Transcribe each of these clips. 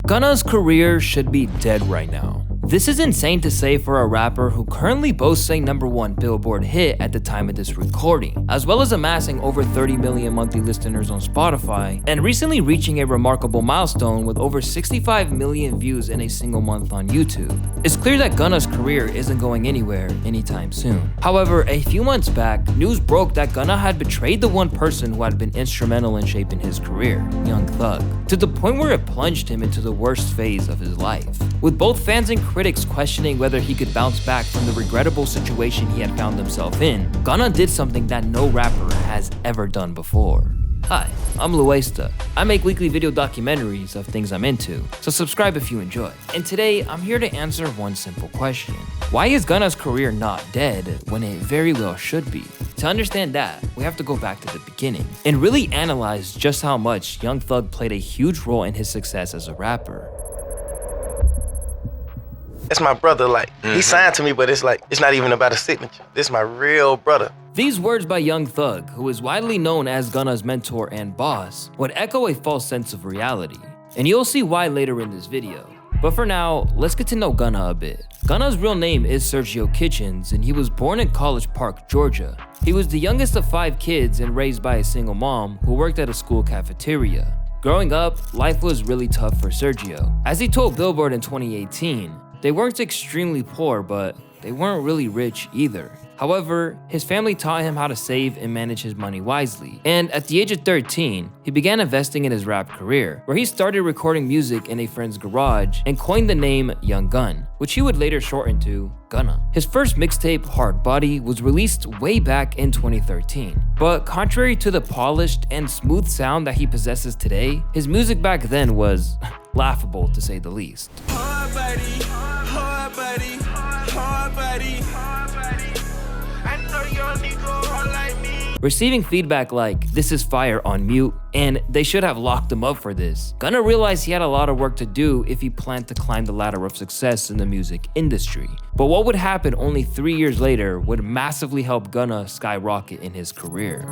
Gunna's career should be dead right now. This is insane to say for a rapper who currently boasts a #1 Billboard hit at the time of this recording, as well as amassing over 30 million monthly listeners on Spotify, and recently reaching a remarkable milestone with over 65 million views in a single month on YouTube. It's clear that Gunna's career isn't going anywhere anytime soon. However, a few months back, news broke that Gunna had betrayed the one person who had been instrumental in shaping his career, Young Thug, to the point where it plunged him into the worst phase of his life. With both fans and critics questioning whether he could bounce back from the regrettable situation he had found himself in, Gunna did something that no rapper has ever done before. Hi, I'm Louaista. I make weekly video documentaries of things I'm into, so subscribe if you enjoy. And today, I'm here to answer one simple question. Why is Gunna's career not dead when it very well should be? To understand that, we have to go back to the beginning and really analyze just how much Young Thug played a huge role in his success as a rapper. That's my brother, he signed to me, but it's not even about a signature. This is my real brother. These words by Young Thug, who is widely known as Gunna's mentor and boss, would echo a false sense of reality. And you'll see why later in this video. But for now, let's get to know Gunna a bit. Gunna's real name is Sergio Kitchens, and he was born in College Park, Georgia. He was the youngest of 5 kids and raised by a single mom who worked at a school cafeteria. Growing up, life was really tough for Sergio. As he told Billboard in 2018, they weren't extremely poor, but they weren't really rich either. However, his family taught him how to save and manage his money wisely. And at the age of 13, he began investing in his rap career, where he started recording music in a friend's garage and coined the name Young Gun, which he would later shorten to Gunna. His first mixtape, Hard Body, was released way back in 2013. But contrary to the polished and smooth sound that he possesses today, his music back then was laughable to say the least. Hard body, hard body, hard body, hard body. I know your nigga hard like me. Receiving feedback like, "This is fire" on mute, and "They should have locked him up for this," Gunna realized he had a lot of work to do if he planned to climb the ladder of success in the music industry. But what would happen only 3 years later would massively help Gunna skyrocket in his career.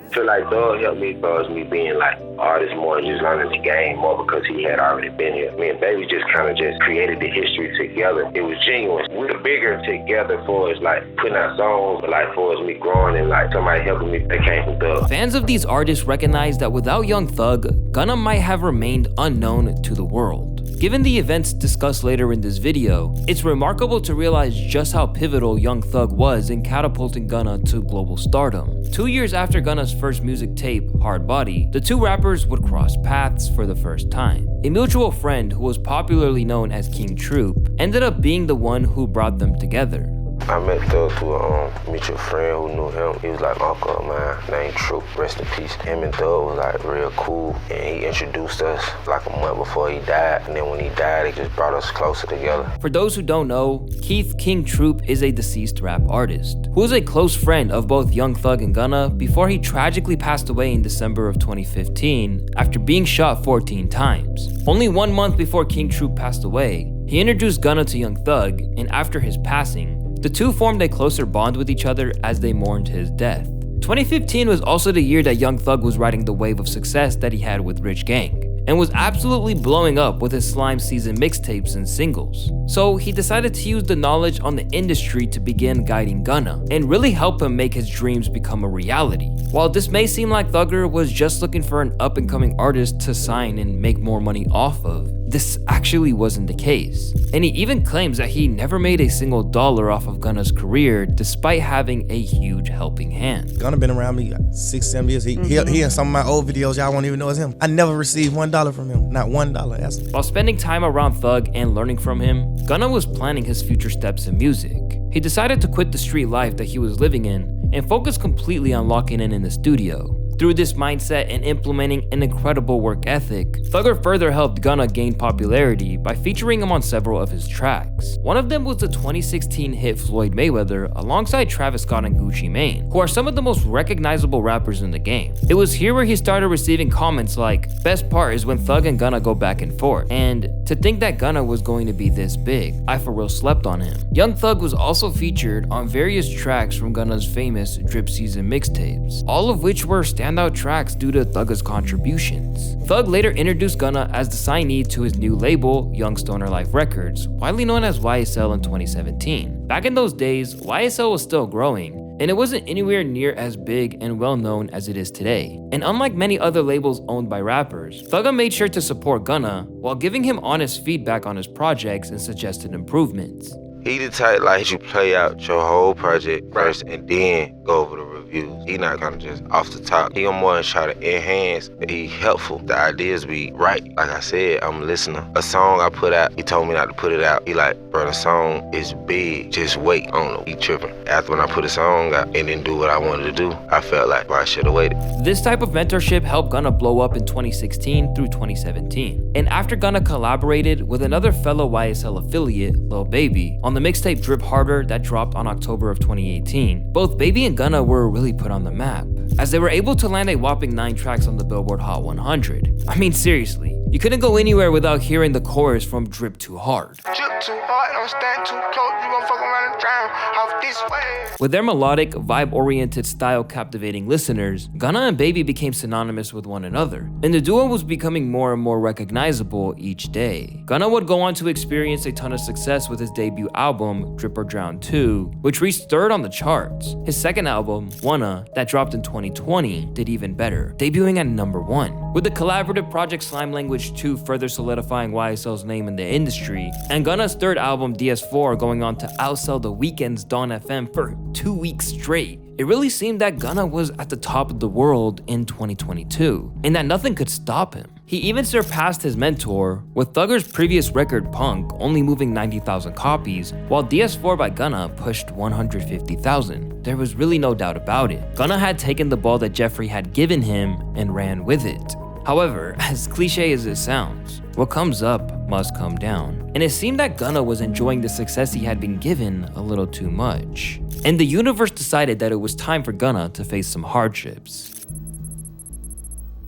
I feel like Thug helped me because me being artist more and just learning the game more because he had already been here. Me and Baby just kind of just created the history together. It was genuine. We're bigger together for us putting out songs, but for us me growing and somebody helping me that came from Thug. Fans of these artists recognize that without Young Thug, Gunna might have remained unknown to the world. Given the events discussed later in this video, it's remarkable to realize just how pivotal Young Thug was in catapulting Gunna to global stardom. 2 years after Gunna's first music tape, Hard Body, the two rappers would cross paths for the first time. A mutual friend who was popularly known as King Troop ended up being the one who brought them together. I met Thug through a mutual friend who knew him. He was uncle of mine, named Troop, rest in peace. Him and Thug was real cool, and he introduced us a month before he died. And then when he died, it just brought us closer together. For those who don't know, Keith King Troop is a deceased rap artist who was a close friend of both Young Thug and Gunna before he tragically passed away in December of 2015 after being shot 14 times. Only 1 month before King Troop passed away, he introduced Gunna to Young Thug, and after his passing, the two formed a closer bond with each other as they mourned his death. 2015 was also the year that Young Thug was riding the wave of success that he had with Rich Gang, and was absolutely blowing up with his Slime Season mixtapes and singles. So he decided to use the knowledge on the industry to begin guiding Gunna, and really help him make his dreams become a reality. While this may seem like Thugger was just looking for an up-and-coming artist to sign and make more money off of, this actually wasn't the case. And he even claims that he never made a single dollar off of Gunna's career despite having a huge helping hand. Gunna been around me 6-7 years. He in some of my old videos, y'all won't even know it's him. I never received $1 from him, not $1. That's While spending time around Thug and learning from him, Gunna was planning his future steps in music. He decided to quit the street life that he was living in and focus completely on locking in the studio. Through this mindset and implementing an incredible work ethic, Thugger further helped Gunna gain popularity by featuring him on several of his tracks. One of them was the 2016 hit Floyd Mayweather alongside Travis Scott and Gucci Mane, who are some of the most recognizable rappers in the game. It was here where he started receiving comments like, "Best part is when Thug and Gunna go back and forth," and "To think that Gunna was going to be this big, I for real slept on him." Young Thug was also featured on various tracks from Gunna's famous Drip Season mixtapes, all of which were standard standout tracks due to Thugga's contributions. Thug later introduced Gunna as the signee to his new label, Young Stoner Life Records, widely known as YSL in 2017. Back in those days, YSL was still growing, and it wasn't anywhere near as big and well known as it is today. And unlike many other labels owned by rappers, Thugga made sure to support Gunna while giving him honest feedback on his projects and suggested improvements. He the type like you play out your whole project first and then go over the reviews. He not gonna just off the top. He gonna more than try to enhance, be helpful. The ideas be right. Like I said, I'm a listener. A song I put out, he told me not to put it out. He like, bro, the song is big. Just wait. I don't know. He tripping. After when I put a song out and didn't do what I wanted to do, I felt like, well, I should have waited. This type of mentorship helped Gunna blow up in 2016 through 2017. And after Gunna collaborated with another fellow YSL affiliate, Lil Baby, on the mixtape Drip Harder that dropped on October of 2018, both Baby and Gunna were really put on the map, as they were able to land a whopping 9 tracks on the Billboard Hot 100. I mean, seriously, you couldn't go anywhere without hearing the chorus from Drip Too Hard. Drip too hard, don't stand too close, you gon' fuck around and drown off this way. With their melodic, vibe-oriented style captivating listeners, Gunna and Baby became synonymous with one another, and the duo was becoming more and more recognizable each day. Gunna would go on to experience a ton of success with his debut album, Drip or Drown 2, which reached 3rd on the charts. His second album, Wanna, that dropped in 2020, did even better, debuting at number 1. With the collaborative project Slime Language 2 further solidifying YSL's name in the industry, and Gunna's third album, DS4, going on to outsell The Weeknd's Dawn FM for 2 weeks straight, it really seemed that Gunna was at the top of the world in 2022, and that nothing could stop him. He even surpassed his mentor, with Thugger's previous record Punk only moving 90,000 copies, while DS4 by Gunna pushed 150,000. There was really no doubt about it. Gunna had taken the ball that Jeffrey had given him and ran with it. However, as cliche as it sounds, what comes up must come down. And it seemed that Gunna was enjoying the success he had been given a little too much. And the universe decided that it was time for Gunna to face some hardships.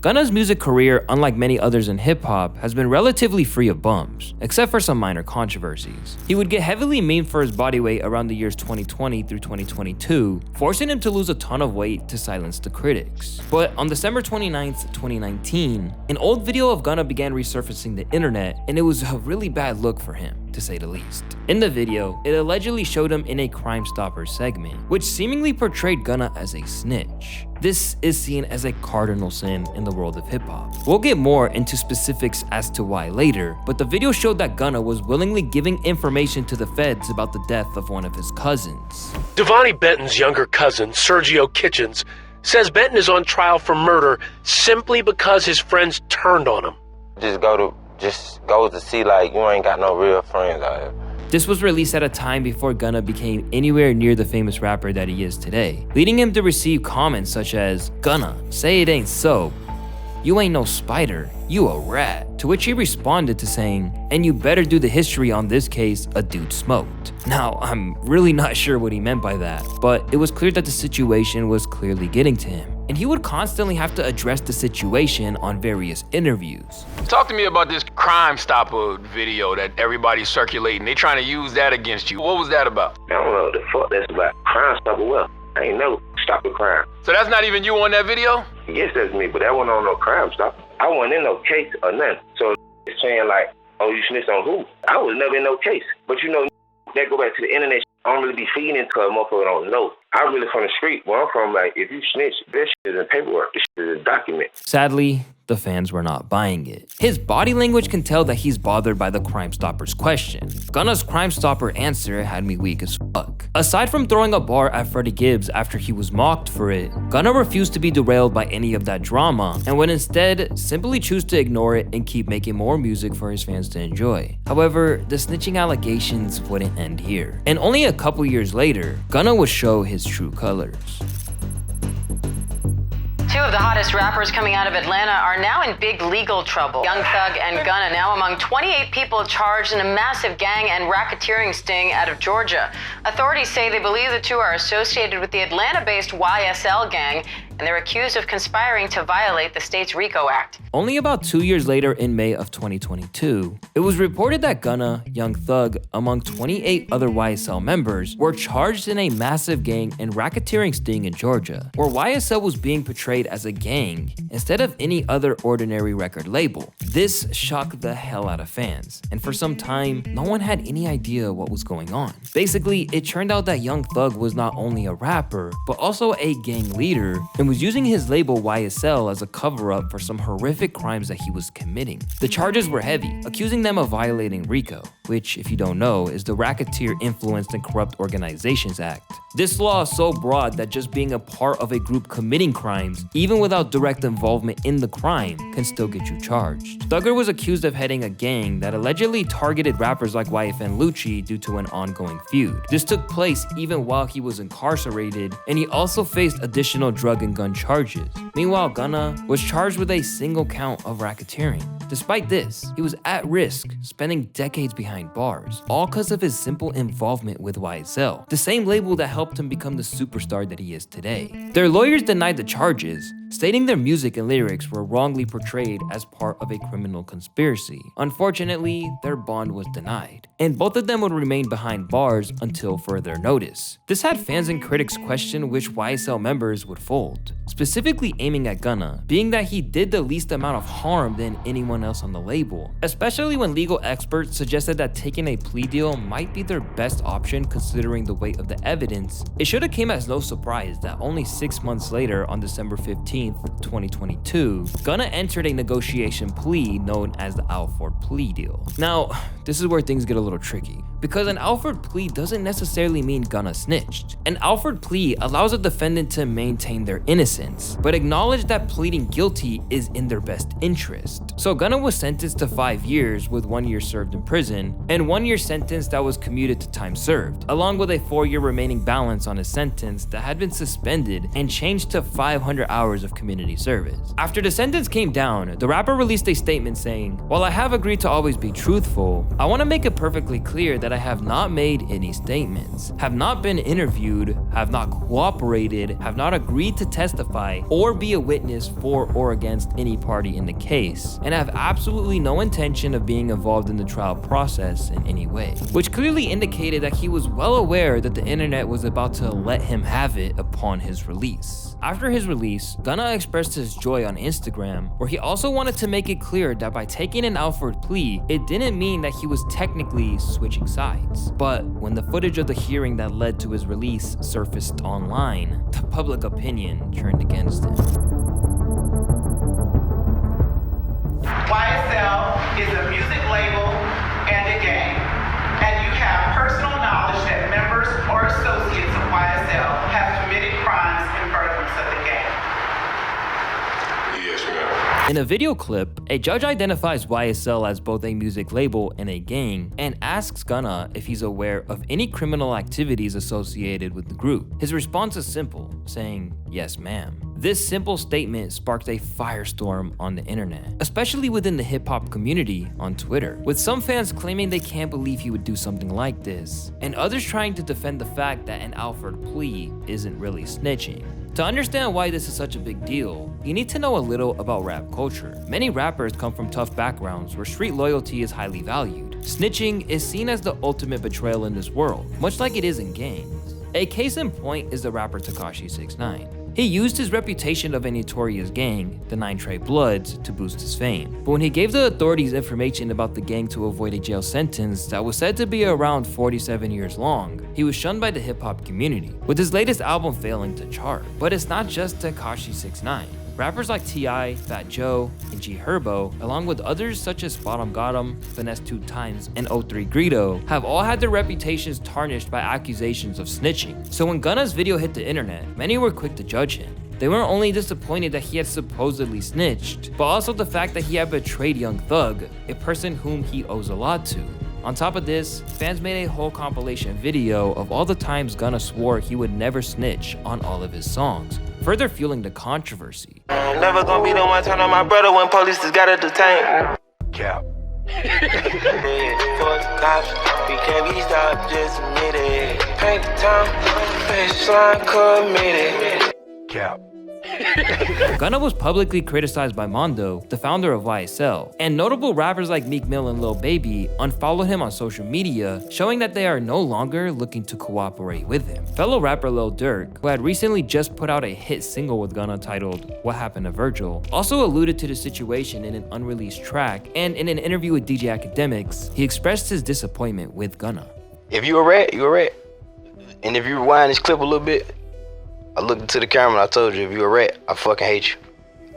Gunna's music career, unlike many others in hip-hop, has been relatively free of bumps, except for some minor controversies. He would get heavily memed for his body weight around the years 2020 through 2022, forcing him to lose a ton of weight to silence the critics. But on December 29th, 2019, an old video of Gunna began resurfacing the internet, and it was a really bad look for him, to say the least. In the video, it allegedly showed him in a Crime Stoppers segment, which seemingly portrayed Gunna as a snitch. This is seen as a cardinal sin in the world of hip-hop. We'll get more into specifics as to why later, but the video showed that Gunna was willingly giving information to the feds about the death of one of his cousins. Devontae Benton's younger cousin, Sergio Kitchens, says Benton is on trial for murder simply because his friends turned on him. Just go to see like you ain't got no real friends out here. This was released at a time before Gunna became anywhere near the famous rapper that he is today, leading him to receive comments such as, "Gunna, say it ain't so. You ain't no spider, you a rat." To which he responded to saying, "And you better do the history on this case a dude smoked." Now, I'm really not sure what he meant by that, but it was clear that the situation was clearly getting to him, and he would constantly have to address the situation on various interviews. Talk to me about this Crime Stopper video that everybody's circulating. They trying to use that against you. What was that about? I don't know what the fuck that's about. Crime Stopper well. I ain't never stopped a crime. So that's not even you on that video? Yes, that's me, but that wasn't on no Crime Stopper. I wasn't in no case or nothing. So it's saying like, oh, you snitched on who? I was never in no case. But you know, that go back to the internet. I don't really be feeding into a motherfucker don't know. I'm really from the street. Where I'm from, like, if you snitch, this shit is in paperwork. This shit is a document. Sadly, the fans were not buying it. His body language can tell that he's bothered by the Crime Stopper's question. Gunna's Crime Stopper answer had me weak as fuck. Aside from throwing a bar at Freddie Gibbs after he was mocked for it, Gunna refused to be derailed by any of that drama and would instead simply choose to ignore it and keep making more music for his fans to enjoy. However, the snitching allegations wouldn't end here. And only a couple years later, Gunna would show his true colors. Two of the hottest rappers coming out of Atlanta are now in big legal trouble. Young Thug and Gunna now among 28 people charged in a massive gang and racketeering sting out of Georgia. Authorities say they believe the two are associated with the Atlanta-based YSL gang. and they're accused of conspiring to violate the state's RICO Act. Only about 2 years later, in May of 2022, it was reported that Gunna, Young Thug, among 28 other YSL members, were charged in a massive gang and racketeering sting in Georgia, where YSL was being portrayed as a gang instead of any other ordinary record label. This shocked the hell out of fans, and for some time, no one had any idea what was going on. Basically, it turned out that Young Thug was not only a rapper, but also a gang leader, and was using his label YSL as a cover-up for some horrific crimes that he was committing. The charges were heavy, accusing them of violating RICO, which, if you don't know, is the Racketeer Influenced and Corrupt Organizations Act. This law is so broad that just being a part of a group committing crimes, even without direct involvement in the crime, can still get you charged. Thugger was accused of heading a gang that allegedly targeted rappers like YFN Lucci due to an ongoing feud. This took place even while he was incarcerated, and he also faced additional drug and gun charges. Meanwhile, Gunna was charged with a single count of racketeering. Despite this, he was at risk, spending decades behind bars, all because of his simple involvement with YSL, the same label that helped him become the superstar that he is today. Their lawyers denied the charges, stating their music and lyrics were wrongly portrayed as part of a criminal conspiracy. Unfortunately, their bond was denied, and both of them would remain behind bars until further notice. This had fans and critics question which YSL members would fold, specifically aiming at Gunna, being that he did the least amount of harm than anyone else on the label, especially when legal experts suggested that taking a plea deal might be their best option considering the weight of the evidence. It should have came as no surprise that only 6 months later, on December 15th, 2022, Gunna entered a negotiation plea known as the Alford plea deal. Now, this is where things get a little tricky, because an Alford plea doesn't necessarily mean Gunna snitched. An Alford plea allows a defendant to maintain their innocence, but acknowledge that pleading guilty is in their best interest. So Gunna was sentenced to 5 years with 1 year served in prison, and 1 year sentence that was commuted to time served, along with a 4-year remaining balance on his sentence that had been suspended and changed to 500 hours of community service. After the sentence came down, the rapper released a statement saying, "While I have agreed to always be truthful, I want to make it perfectly clear that I have not made any statements, have not been interviewed, have not cooperated, have not agreed to testify or be a witness for or against any party in the case, and have absolutely no intention of being involved in the trial process in any way," which clearly indicated that he was well aware that the internet was about to let him have it upon his release. After his release, Gunna expressed his joy on Instagram, where he also wanted to make it clear that by taking an Alford plea, it didn't mean that he was technically switching sides. But when the footage of the hearing that led to his release surfaced online, the public opinion turned against him. YSL is a music label and a gang, and you have personal knowledge that members or associates of YSL have committed crimes in furtherance of the gang. Yes, ma'am. In a video clip, a judge identifies YSL as both a music label and a gang, and asks Gunna if he's aware of any criminal activities associated with the group. His response is simple, saying, "Yes, ma'am." This simple statement sparked a firestorm on the internet, especially within the hip-hop community on Twitter, with some fans claiming they can't believe he would do something like this, and others trying to defend the fact that an Alford plea isn't really snitching. To understand why this is such a big deal, you need to know a little about rap culture. Many rappers come from tough backgrounds where street loyalty is highly valued. Snitching is seen as the ultimate betrayal in this world, much like it is in gangs. A case in point is the rapper Tekashi 6ix9ine. He used his reputation of a notorious gang, the 9 Trey Bloods, to boost his fame. But when he gave the authorities information about the gang to avoid a jail sentence that was said to be around 47 years long, he was shunned by the hip-hop community, with his latest album failing to chart. But it's not just Tekashi 6ix9ine. Rappers like T.I., Fat Joe, and G Herbo, along with others such as Bottom Got 'em, Finesse 2 Times, and 03 Greedo, have all had their reputations tarnished by accusations of snitching. So when Gunna's video hit the internet, many were quick to judge him. They weren't only disappointed that he had supposedly snitched, but also the fact that he had betrayed Young Thug, a person whom he owes a lot to. On top of this, fans made a whole compilation video of all the times Gunna swore he would never snitch on all of his songs, further fueling the controversy. Never gonna be the one turn on my brother when police just gotta detain. Cap. Cops, we can't be stopped, just admit it. Paint the town, baseline committed. Cap. Gunna was publicly criticized by Mondo, the founder of YSL, and notable rappers like Meek Mill and Lil Baby unfollowed him on social media, showing that they are no longer looking to cooperate with him. Fellow rapper Lil Durk, who had recently just put out a hit single with Gunna titled What Happened to Virgil, also alluded to the situation in an unreleased track, and in an interview with DJ Academics, he expressed his disappointment with Gunna. If you a rat, you a rat. And if you rewind this clip a little bit, I looked into the camera and I told you, if you a rat, I fucking hate you.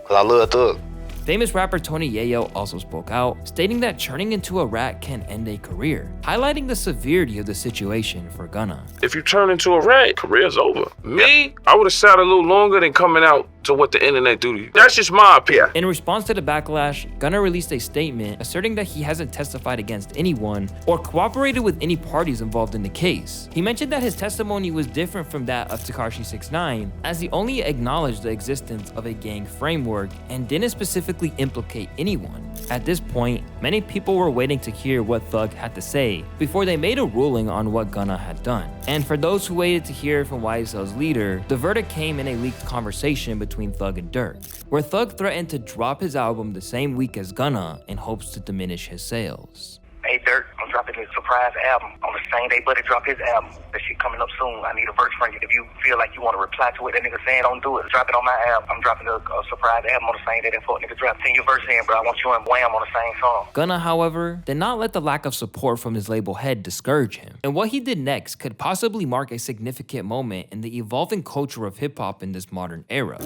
Cause I love Thug. Famous rapper Tony Yayo also spoke out, stating that turning into a rat can end a career, highlighting the severity of the situation for Gunna. If you turn into a rat, career's over. Me, I would have sat a little longer than coming out to what the internet do to you. That's just my opinion. In response to the backlash, Gunna released a statement asserting that he hasn't testified against anyone or cooperated with any parties involved in the case. He mentioned that his testimony was different from that of Tekashi 6ix9ine, as he only acknowledged the existence of a gang framework and didn't specifically implicate anyone. At this point, many people were waiting to hear what Thug had to say before they made a ruling on what Gunna had done. And for those who waited to hear from YSL's leader, the verdict came in a leaked conversation between Thug and Durk, where Thug threatened to drop his album the same week as Gunna in hopes to diminish his sales. Hey Durk, I'm dropping this surprise album on the same day Buddy dropped his album. That shit coming up soon. I need a verse from you. If you feel like you want to reply to it, that nigga saying don't do it, drop it on my album. I'm dropping a surprise album on the same day that fuck nigga dropped. Send your verse in, bro. I want you and Wham on the same song. Gunna, however, did not let the lack of support from his label head discourage him. And what he did next could possibly mark a significant moment in the evolving culture of hip-hop in this modern era.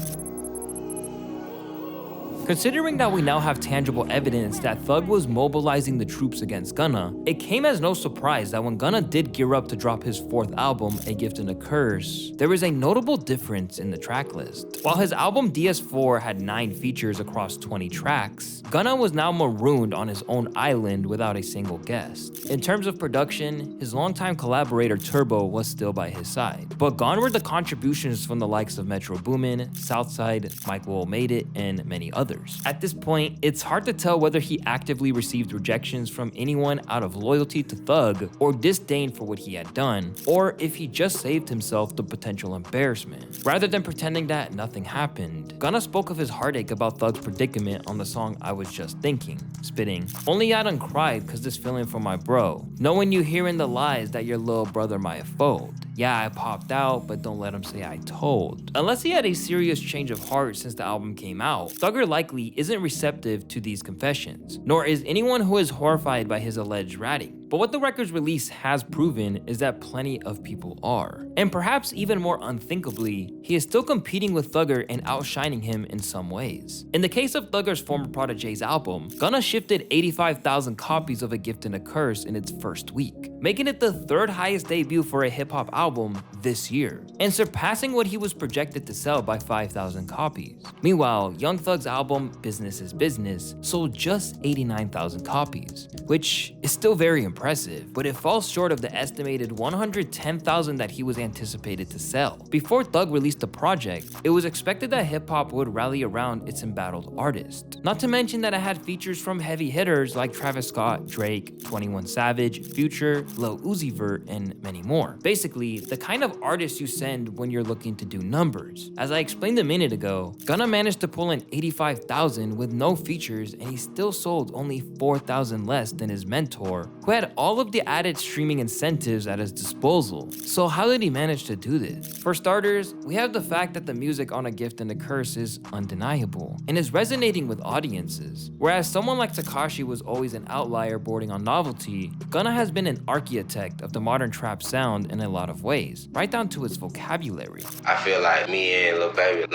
Considering that we now have tangible evidence that Thug was mobilizing the troops against Gunna, it came as no surprise that when Gunna did gear up to drop his fourth album, A Gift and a Curse, there was a notable difference in the track list. While his album DS4 had 9 features across 20 tracks, Gunna was now marooned on his own island without a single guest. In terms of production, his longtime collaborator Turbo was still by his side, but gone were the contributions from the likes of Metro Boomin, Southside, Mike Will Made It, and many others. At this point, it's hard to tell whether he actively received rejections from anyone out of loyalty to Thug or disdain for what he had done, or if he just saved himself the potential embarrassment. Rather than pretending that nothing happened, Gunna spoke of his heartache about Thug's predicament on the song I Was Just Thinking, spitting, "Only I done cried cause this feeling for my bro, knowing you hearing the lies that your little brother might have fold. Yeah, I popped out, but don't let him say I told." Unless he had a serious change of heart since the album came out, Thugger likely isn't receptive to these confessions, nor is anyone who is horrified by his alleged ratting. But what the record's release has proven is that plenty of people are. And perhaps even more unthinkably, he is still competing with Thugger and outshining him in some ways. In the case of Thugger's former protege's album, Gunna shifted 85,000 copies of A Gift and a Curse in its first week, making it the 3rd highest debut for a hip-hop album this year, and surpassing what he was projected to sell by 5,000 copies. Meanwhile, Young Thug's album, Business is Business, sold just 89,000 copies, which is still very impressive, but it falls short of the estimated 110,000 that he was anticipated to sell. Before Thug released the project, it was expected that hip-hop would rally around its embattled artist. Not to mention that it had features from heavy hitters like Travis Scott, Drake, 21 Savage, Future, Lil Uzi Vert, and many more. Basically, the kind of artist you send when you're looking to do numbers. As I explained a minute ago, Gunna managed to pull in 85,000 with no features, and he still sold only 4,000 less than his mentor, who had all of the added streaming incentives at his disposal. So how did he manage to do this? For starters, we have the fact that the music on A Gift and a Curse is undeniable and is resonating with audiences. Whereas someone like Tekashi was always an outlier bordering on novelty, Gunna has been an architect of the modern trap sound in a lot of ways, right down to its vocabulary. I feel like me and Lil Baby,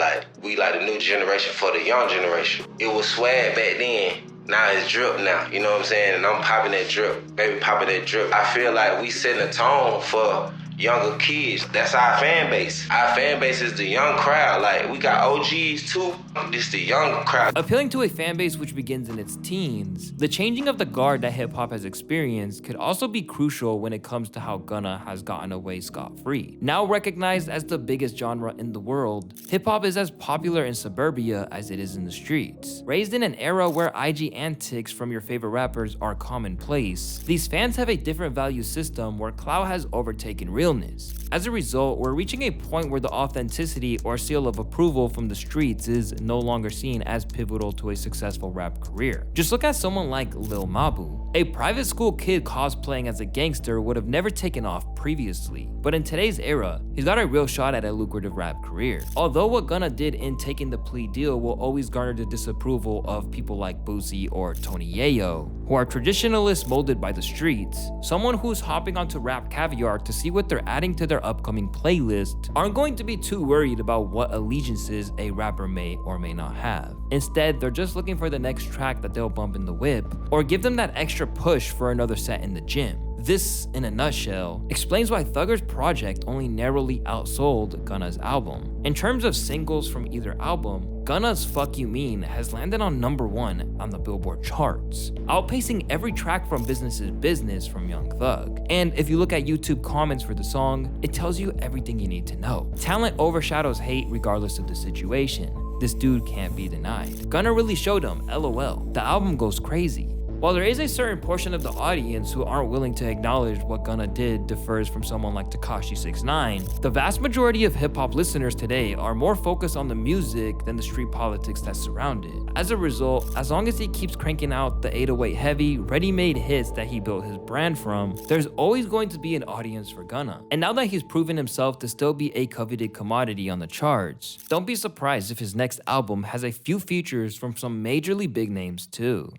we like the new generation for the young generation. It was swag back then. Now it's drip now, you know what I'm saying? And I'm popping that drip, baby popping that drip. I feel like we setting a tone for younger kids. That's our fan base. Our fan base is the young crowd. Like, we got OGs too. This the young crowd. Appealing to a fan base which begins in its teens, the changing of the guard that hip-hop has experienced could also be crucial when it comes to how Gunna has gotten away scot-free. Now recognized as the biggest genre in the world, hip-hop is as popular in suburbia as it is in the streets. Raised in an era where IG antics from your favorite rappers are commonplace, these fans have a different value system where clout has overtaken realness. As a result, we're reaching a point where the authenticity or seal of approval from the streets is no longer seen as pivotal to a successful rap career. Just look at someone like Lil Mabu. A private school kid cosplaying as a gangster would have never taken off previously, but in today's era, he's got a real shot at a lucrative rap career. Although what Gunna did in taking the plea deal will always garner the disapproval of people like Boosie or Tony Yayo, who are traditionalists molded by the streets, someone who's hopping onto Rap Caviar to see what they're adding to their upcoming playlist aren't going to be too worried about what allegiances a rapper may or may not have. Instead, they're just looking for the next track that they'll bump in the whip, or give them that extra push for another set in the gym. This, in a nutshell, explains why Thugger's project only narrowly outsold Gunna's album. In terms of singles from either album, Gunna's Fuck You Mean has landed on #1 on the Billboard charts, outpacing every track from Business is Business from Young Thug. And if you look at YouTube comments for the song, it tells you everything you need to know. Talent overshadows hate regardless of the situation. This dude can't be denied. Gunna really showed him, LOL. The album goes crazy. While there is a certain portion of the audience who aren't willing to acknowledge what Gunna did differs from someone like Tekashi 6ix9ine, the vast majority of hip-hop listeners today are more focused on the music than the street politics that surround it. As a result, as long as he keeps cranking out the 808 heavy, ready-made hits that he built his brand from, there's always going to be an audience for Gunna. And now that he's proven himself to still be a coveted commodity on the charts, don't be surprised if his next album has a few features from some majorly big names too.